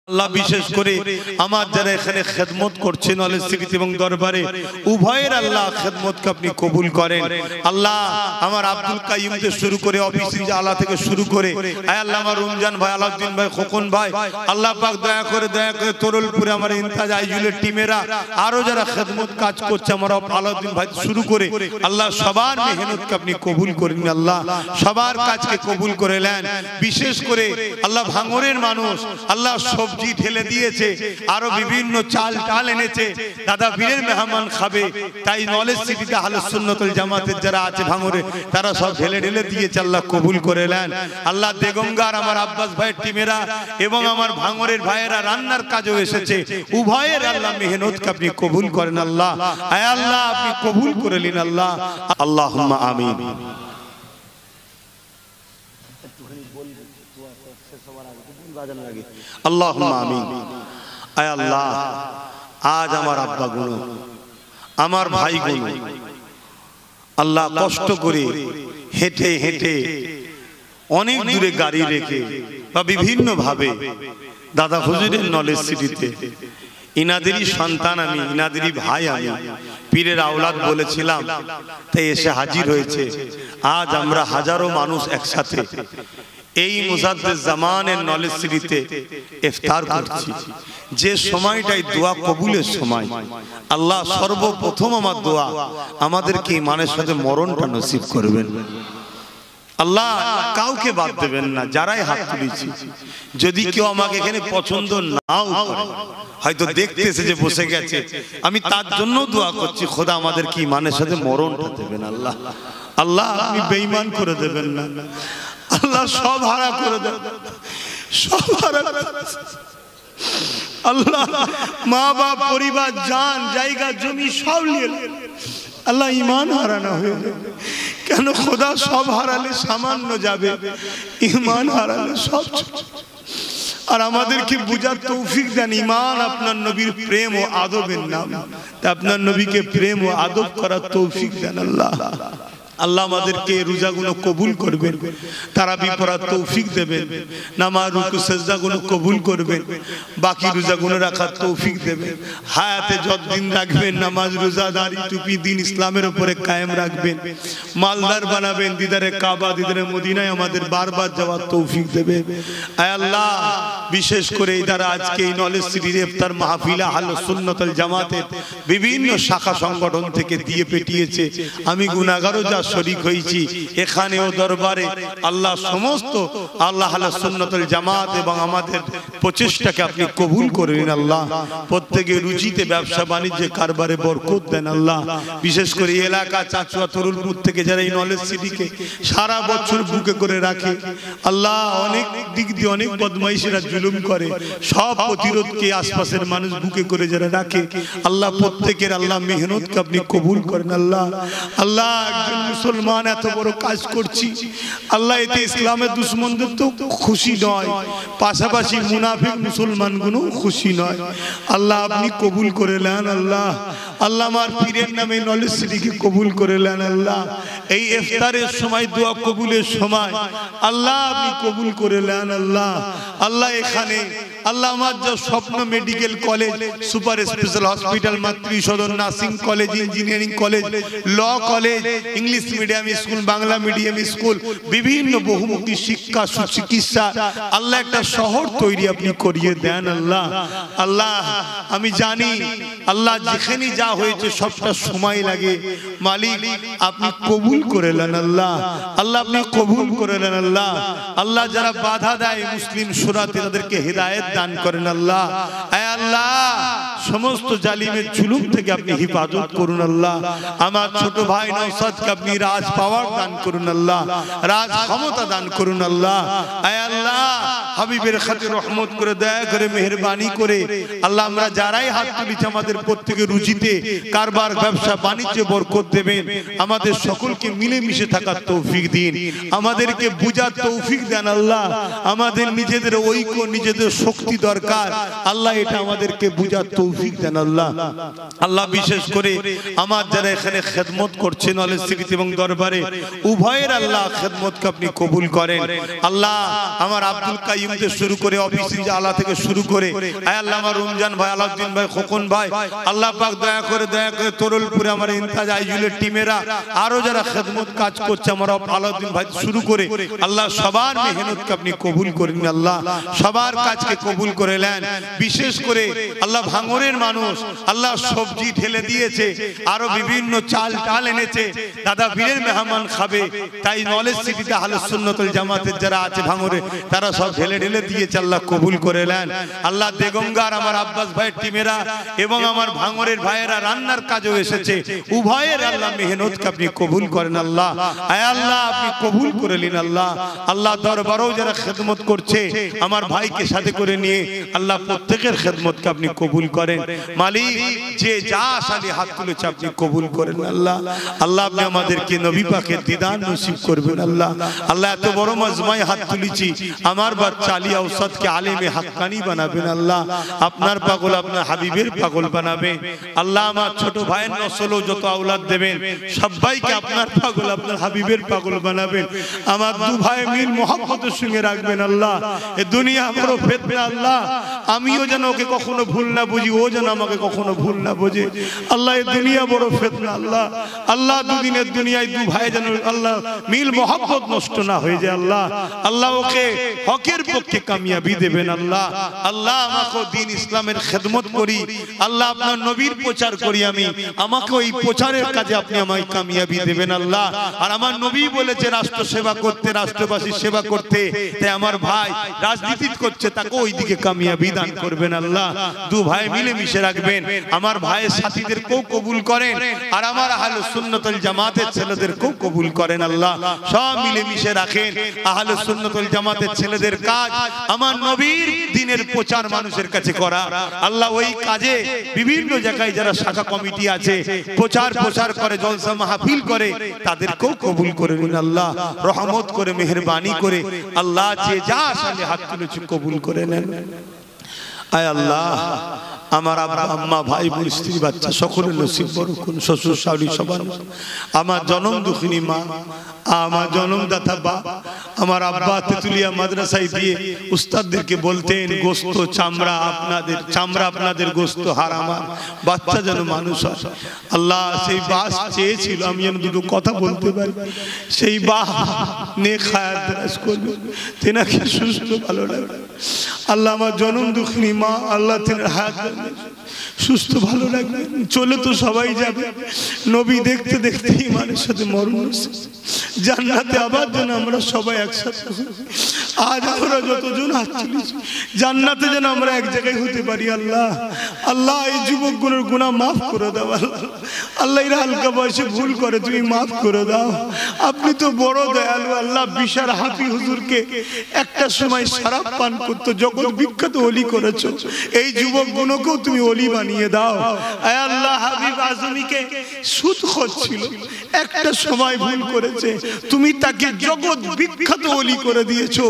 আল্লাহ বিশেষ করে আমার যারা এখানে খেদমত করছেন নলেজ সিটিতে এবং দরবারে উভয়ের আল্লাহ খেদমতকে আপনি কবুল করেন। আল্লাহ আমার আব্দুল কাইয়ুম থেকে শুরু করে অফিস আলা থেকে শুরু করে আয় আল্লাহ আমার রমজান ভাই, আলাউদ্দিন ভাই, খোকন ভাই, আল্লাহ পাক দয়া করে তরলপুরে আমার ইনতাজ আইজুলের টিমেরা আরো যারা খেদমত কাজ করছে আমার আলাউদ্দিন ভাই শুরু করে আল্লাহ সবার মেহনতকে আপনি কবুল করেন। আল্লাহ সবার কাজকে কবুল করে নেন। বিশেষ করে আল্লাহ ভাঙরের মানুষ আল্লাহ সবজি ঢেলে দিয়েছে, আরো বিভিন্ন চাল টাল এনেছে, দাদা বীরের মেহমান খাবে, তাই নলেজ সিটিতে আহলুস সুন্নাত ওয়াল জামাতের যারা আছে ভাঙরে তারা সব ঢেলে ঢেলে দিয়েছে। আল্লাহ কবুল করে নেন। আল্লাহ দেগঙ্গার আমার আব্বাস ভাইয়ের টিমেরা এবং আমার ভাঙরের ভাইয়েরা রান্নার কাজেও এসেছে, উভয়ের আল্লাহ মেহনতকে আপনি কবুল করেন। আল্লাহ আয় আল্লাহ আপনি কবুল করে নিন। আল্লাহ আল্লাহুম্মা আমিন। আল্লাহুম্মা আমিন। আয় আল্লাহ আজ আমার আব্বা গুলো আমার ভাই গুলো আল্লাহ কষ্ট করে হেঁটে হেঁটে অনেক দূরে গাড়ি রেখে বা বিভিন্ন ভাবে দাদা হুজুরের নলেজ সিটিতে ইনাদেরই সন্তান আমি, ইনাদেরই ভাই আমি, পীরের আওলাদ বলেছিলাম, তাই এসে হাজির হয়েছে। আজ আমরা হাজারো মানুষ একসাথে এই মুজাদ্দেদ জামানের নলেজ সিটিতে ইফতার করছি। যে সময়টাই দোয়া কবুলের সময়, আল্লাহ সর্বপ্রথম আমার দোয়া আমাদেরকে ইমানের সাথে মরণটা নসিব করবেন। আল্লাহ কাউকে বাদ দেবেন না। যারাই হাত তুলেছি, যদি কেউ আমাকে এখানে পছন্দ নাও করে, হয়তো দেখতেছে যে বসে গেছে, আমি তার জন্য দোয়া করছি খোদা আমাদেরকে ইমানের সাথে মরণটা দেবেন। আল্লাহ আল্লাহ আপনি বেঈমান করে দেবেন না। আল্লাহ সব হারা করে দেন, সব হারা। আল্লাহ মা বাপ, পরিবার, জান, জায়গা, জমি সব নিয়ে আল্লাহ ইমান হারানো হয়ে যাবে। কেন খোদা সব হারালে সামান্য যাবে, ইমান হারালে সব। আর আমাদেরকে বুঝার তৌফিক দেন ইমান আপনার নবীর প্রেম ও আদবের নাম, আপনার নবীকে প্রেম ও আদব করার তৌফিক দেন। আল্লাহ আল্লাহ আমাদেরকে রোজাগুলো কবুল করবেন, তারাবি পড়ার তৌফিক দেবেন, নামাজ রুকু সেজদাগুলো কবুল করবেন, বাকি রোজাগুলো রাখার তৌফিক দেবেন, হায়াতে যতদিন রাখবেন নামাজ রোজা দাড়ি টুপি দিন ইসলামের উপরে কায়েম রাখবেন, মালদার বানাবেন, দিদারে কাবা দিদারে মদিনায় আমাদের বারবার যাওয়ার তৌফিক দেবেন। আয় আল্লাহ বিশেষ করে এই দ্বারা আজকে এই নলেজ সিটির ইফতার মাহফিল আহলুস সুন্নাত ওয়াল জামাতের বিভিন্ন শাখা সংগঠন থেকে দিয়ে পেটিয়েছে, আমি গুনাহগারও যা শরীক হয়েছি এখানেও দরবারে আল্লাহ সমস্ত আল্লাহ আহলুস সুন্নাত ওয়াল জামাত এবং আমাদের প্রচেষ্টাকে আপনি কবুল করে নিন। আল্লাহ প্রত্যেকের রুচিতে ব্যবসা বাণিজ্যে কারবারে বরকত দেন। আল্লাহ বিশেষ করে এলাকা চাচুয়া তরুলপুর থেকে যারা এই নলেজ সিটিকে সারা বছর বুকে করে রাখে, আল্লাহ অনেক দিক দিয়ে অনেক বদমাইশেরা জুলুম করে, সব প্রতিরোধকে আশপাশের মানুষ বুকে করে যারা রাখে, আল্লাহ প্রত্যেকের আল্লাহ মেহনতকে আপনি কবুল করেন। আল্লাহ আল্লাহ একজন মুসলমান এত বড় কাজ করছি, আল্লাহ এতে ইসলামের দুশমনদের তো খুশি নয়, পাশাপাশি মুনাফিক মুসলমানগুলো খুশি নয়। আল্লাহ আপনি কবুল করে নেন। আল্লাহ আল্লাহ আমার পীরের নামে নলেজ সিটিকে কবুল করে নেন। আল্লাহ এই ইফতারের সময় দোয়া কবুলের সময় আল্লাহ আপনি কবুল করে নেন। আল্লাহ আল্লাহ এখানে আল্লাহ আমার যা স্বপ্ন medical college, super special hospital, মাতৃ সদন, nursing college, engineering college, law college, English medium school, Bangla medium school, বিভিন্ন বহুমুখী শিক্ষা সুচিকিৎসা, আল্লাহ একটা শহর তৈরি আপনি করিয়ে দেন। আল্লাহ আল্লাহ আমি জানি আল্লাহ যেখানে যা হয়েছে সবটা সময় লাগে, মালিক আপনি কবুল করে নেন। আল্লাহ আল্লাহ আপনি কবুল করে নেন। আল্লাহ আল্লাহ যারা বাধা দেয় মুসলিম সুরাতে তাদেরকে হেদায়েত দান করেন। আল্লাহ আয় আল্লাহ সমস্ত জালিমের জুলুম থেকে আপনি হিফাজত করুন। আল্লাহ আমার ছোট ভাই নওশাদকে আপনি রাজ পাওয়ার দান করুন। আল্লাহ রাজ ক্ষমতা দান করুন। আল্লাহ আয় আল্লাহ হাবিবের খাতির রহমত করে দয়া করে মেহেরবানি করে আল্লাহ আমরা যারাই হাত তুলেছি আমাদের প্রত্যেকের রুচিতে কারবার ব্যবসা বাণিজ্যে বরকত দেবেন, আমাদের সকলকে মিলেমিশে থাকার তৌফিক দিন, আমাদেরকে বুঝার তৌফিক দেন। আল্লাহ আমাদের নিজেদের ঐক্য নিজেদের শক্তি দরকার, আল্লাহ এটা আমাদেরকে বুঝার তৌফিক তৌফিক দেন আল্লাহ। আল্লাহ বিশেষ করে আমার যারা এখানে খেদমত করছেন নলেজ সিটি এবং দরবারে উভয়ের আল্লাহ খেদমতকে আপনি কবুল করেন আল্লাহ। আমার আব্দুল কাইয়ুম থেকে শুরু করে অফিসি আলা থেকে শুরু করে আয় আল্লাহ আমার রমজান ভাই, আলাউদ্দিন ভাই, খোকন ভাই, আল্লাহ পাক দয়া করে তরুলপুরে আমার ইনতাজ আইজুলের টিমেরা আরো যারা খেদমত কাজ করছে আমার আলাউদ্দিন ভাই শুরু করে আল্লাহ সবার মেহনতকে আপনি কবুল করেন আল্লাহ, সবার কাজকে কবুল করে নেন। বিশেষ করে আল্লাহ ভাঙরের মানুষ আল্লাহ সবজি ঢেলে দিয়েছে, আরো বিভিন্ন চাল টাল এনেছে, দাদা বীরের মেহমান খাবে, তাই নলেজ সিটিতে আহলে সুন্নাত ওয়াল জামাতের যারা আছে ভাঙরে তারা সব ঢেলে ঢেলে দিয়েছে, আল্লাহ কবুল করে নেন আল্লাহ। বেগমগার আমার আব্বাস ভাইয়ের টিমেরা এবং আমার ভাঙরের ভাইয়েরা রান্নার কাজেও এসেছে, উভয়ের আল্লাহ মেহনতকে আপনি কবুল করেন আল্লাহ। আয় আল্লাহ আপনি কবুল করে নিন আল্লাহ। আল্লাহ দরবারেও যারা খেদমত করছে আমার ভাইকে সাথে করে নিয়ে আল্লাহ প্রত্যেকের খেদমতকে আপনি কবুল করেন মালিক। যে যা সালি হাত তুলেছে আপনি কবুল করেন আল্লাহ। আল্লাহ আপনি আমাদেরকে নবী পাকের দিদার নসিব করবেন আল্লাহ। আল্লাহ এত বড় মজমায় হাত তুলেছি, আমার বাচ্চা আলী আওসাদকে আলেমে হাক্কানি বানাবেন আল্লাহ। আপনার পাগল আপনার হাবিবের পাগল বানাবেন আল্লাহ। আমার ছোট ভাইয়ের নসলও যত আওলাদ দেবেন সবাইকে আপনার পাগল আপনার হাবিবের পাগল বানাবেন। আমার দু ভাই মিল মোহাম্মতের সঙ্গে রাখবেন আল্লাহ। এ দুনিয়া বড় ফিতনা আল্লাহ, আমিও যেন ওকে কখনো ভুল না বুঝি, ও যেন আমাকে কখনো ভুল না বোঝে আল্লাহ। এ দুনিয়া বড় ফিতনা আল্লাহ। আল্লাহ দুদিনের দুনিয়ায় দু ভাই যেন আল্লাহ মিল মোহাম্মত নষ্ট না হয়ে যায় আল্লাহ। আল্লাহ ওকে হকের পক্ষে কামিয়াবি দেবেন আল্লাহ। আল্লাহ আমাকে দ্বীন ইসলামের খেদমত করি আল্লাহ, আপনার নবীর প্রচার করি আমি, আমাকে ওই প্রচারের কাজে আপনি আমায় কামিয়াবি দেবেন আল্লাহ। আর আমার নবী বলেছে রাষ্ট্র সেবা করতে, রাষ্ট্রবাসীর সেবা করতে, তাই আমার ভাই রাজনীতি করছে তাকে ওই দিকে কামিয়াবি দান করবেন আল্লাহ। দু ভাই মিলে মিশে রাখবেন, আমার ভাইয়ের সাথীদেরকেও কবুল করেন আর আমার আহলে সুন্নাত ওয়াল জামাতের ছেলেদেরকেও কবুল করেন আল্লাহ। সব মিলে মিশে রাখেন। আহলে সুন্নাত ওয়াল জামাতের ছেলেদের কাজ আমার নবীর দ্বীনের প্রচার মানুষের কাছে করা আল্লাহ। ওই কাজে বিভিন্ন জায়গায় যারা শাখা কমিটি আছে প্রচার করে, জলসা মাহফিল করে, তাদেরকেও কবুল করে নিন আল্লাহ। রহমত করে মেহেরবানি করে আল্লাহ যে যা সালে হাত তুলেছে কবুল করে নেন। আয় আল্লাহ আমার আব্বা আম্মা ভাই বোন স্ত্রী বাচ্চা সকলের নসিব বরকত, শ্বশুর শাশুড়ি সবার, আমার জনম দুঃখিনী মা, আমার জনমদাতা বাপ, আমার আব্বা তেতুলিয়া মাদ্রাসায় দিয়ে উস্তাদদেরকে বলতেন গোস্ত চামড়া আপনাদের গোস্ত হারাম, বাচ্চা যেন মানুষ হয় আল্লাহ। সেই বাস চেয়েছিল আমি যেন দুটো কথা বলতে পারি, সেই বাহ নেক হায়াত দারাজ করবে, তেনাকে সুস্থ ভালো লাগবে আল্লাহ। আমার জনম দুঃখিনী মা আল্লাহ তেনার হায়াত সুস্থ ভালো লাগবে। চলে তো সবাই যাবে, নবী দেখতে দেখতে ইমানের সাথে মরণ, জান্নাতে আবার যেন আমরা সবাই একসাথে, আজ আমরা যতজন আসছি জান্নাতে যেন আমরা এক জায়গায় হতে পারি আল্লাহ। আল্লাহ এই যুবকগুলোর গুনাহ মাফ করে দাও আল্লাহ। এরা হালকা বয়সে ভুল করে, তুমি মাফ করে দাও। আপনি তো বড় দয়ালু আল্লাহ। বিশার হাফি হুজুরকে একটা সময় শরাব পান করতো, জগৎ বিখ্যাত ওলি করেছো, এই যুবকগুলোকেও তুমি ওলি বানিয়ে দাও। আয় আল্লাহ হাবিব আজমিকে সুদখোর ছিল, একটা সময় ভুল করেছে, তুমি তাকে জগৎ বিখ্যাত ওলি করে দিয়েছো,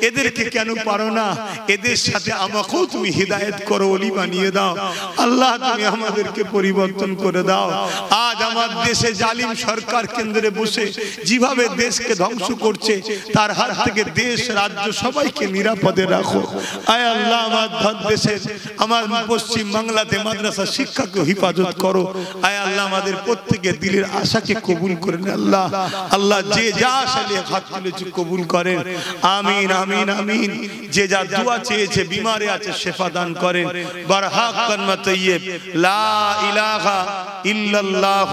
এদেরকে কেন পারো না? এদের সাথে আমাকেও তুমি হিদায়াত করো, ওলি বানিয়ে দাও আল্লাহ। তুমি আমাদেরকে পরিবর্তন করে দাও। আজ আমার দেশে জালিম সরকার কেন্দ্রে বসে যেভাবে দেশকে ধ্বংস করছে, তার হাত থেকে দেশ রাজ্য সবাইকে নিরাপদে রাখো। আয় আল্লাহ আমার দেশের আমার পশ্চিম বাংলাতে মাদ্রাসা শিক্ষাকে হেফাজত করো। আয় আল্লাহ আমাদের প্রত্যেকের দিলের আশাকে কবুল করেন আল্লাহ। আল্লাহ যে যা আশালে হাত তুলেছে কবুল করেন, আমিন আমিন আমিন। যে যা দোয়া চেয়েছে, বিমারে আছে শেফা দান করেন। বারহাক কালমা তাইয়্যিব লা ইলাহা ইল্লাল্লাহ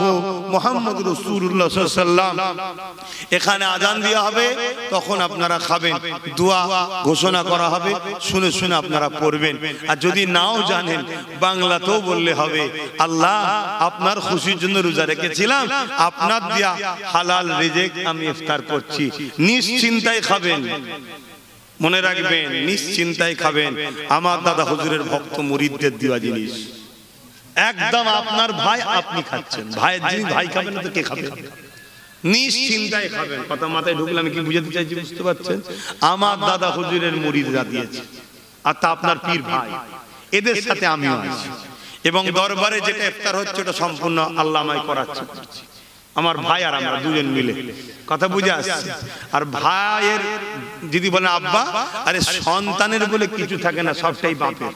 মুহাম্মাদুর রাসূলুল্লাহ সাল্লাল্লাহু আলাইহি ওয়াসাল্লাম। এখানে আজান দেওয়া হবে, তখন আপনারা খাবেন, দোয়া ঘোষণা করা হবে, শুনে শুনে আপনারা পড়বেন। আর যদি নাও জানেন বাংলাতেও বললে হবে, আল্লাহ আপনার খুশির জন্য রোজা রেখেছিলাম, আপনার দিয়া হালাল রিজিক আমি ইফতার করছি, নিশ্চিন্তায় খাবেন। মনে রাখবেন নিশ্চিন্তায় খাবেন। আমার দাদা হুজুরের ভক্ত মুরিদদের দেওয়া জিনিস, একদম আপনার ভাই আপনি খাচ্ছেন, ভাইয়ের জিনিস ভাই খাবেন না তো কে খাবে? নিশ্চিন্তায় খাবেন। কথা মাথায় ঢুকলে আমি কি বুঝাতে চাইছি বুঝতে পারছেন? আমার দাদা হুজুরের মুরিদরা দিয়েছে, আর তা আপনার পীর ভাই, এদের সাথে আমিও আছি। এবং দরবারে যেটা ইফতার হচ্ছে ওটা সম্পূর্ণ আল্লাহ আমায় করাচ্ছে, আমার ভাই আর আমরা দুজন মিলে। কথা বুঝে আসছে? আর ভাইয়ের যদি বলেন আব্বা, আরে সন্তানের বলে কিছু থাকে না, সবটাই বাপের।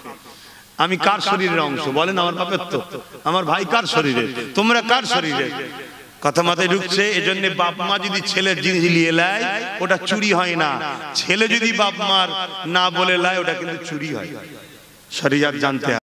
আমি কার শরীরের অংশ বলেন? আমার বাপের। তো আমার ভাই কার শরীরে, তোমরা কার শরীরে? কথা মাথায় ঢুকছে? এজন্য বাপ মা যদি ছেলের জিনিস নিয়ে নেয় ওটা চুরি হয় না, ছেলে যদি বাপ মার না বলে নেয় ওটা কিন্তু চুরি হয়। শরীয়ত জানতে হয়।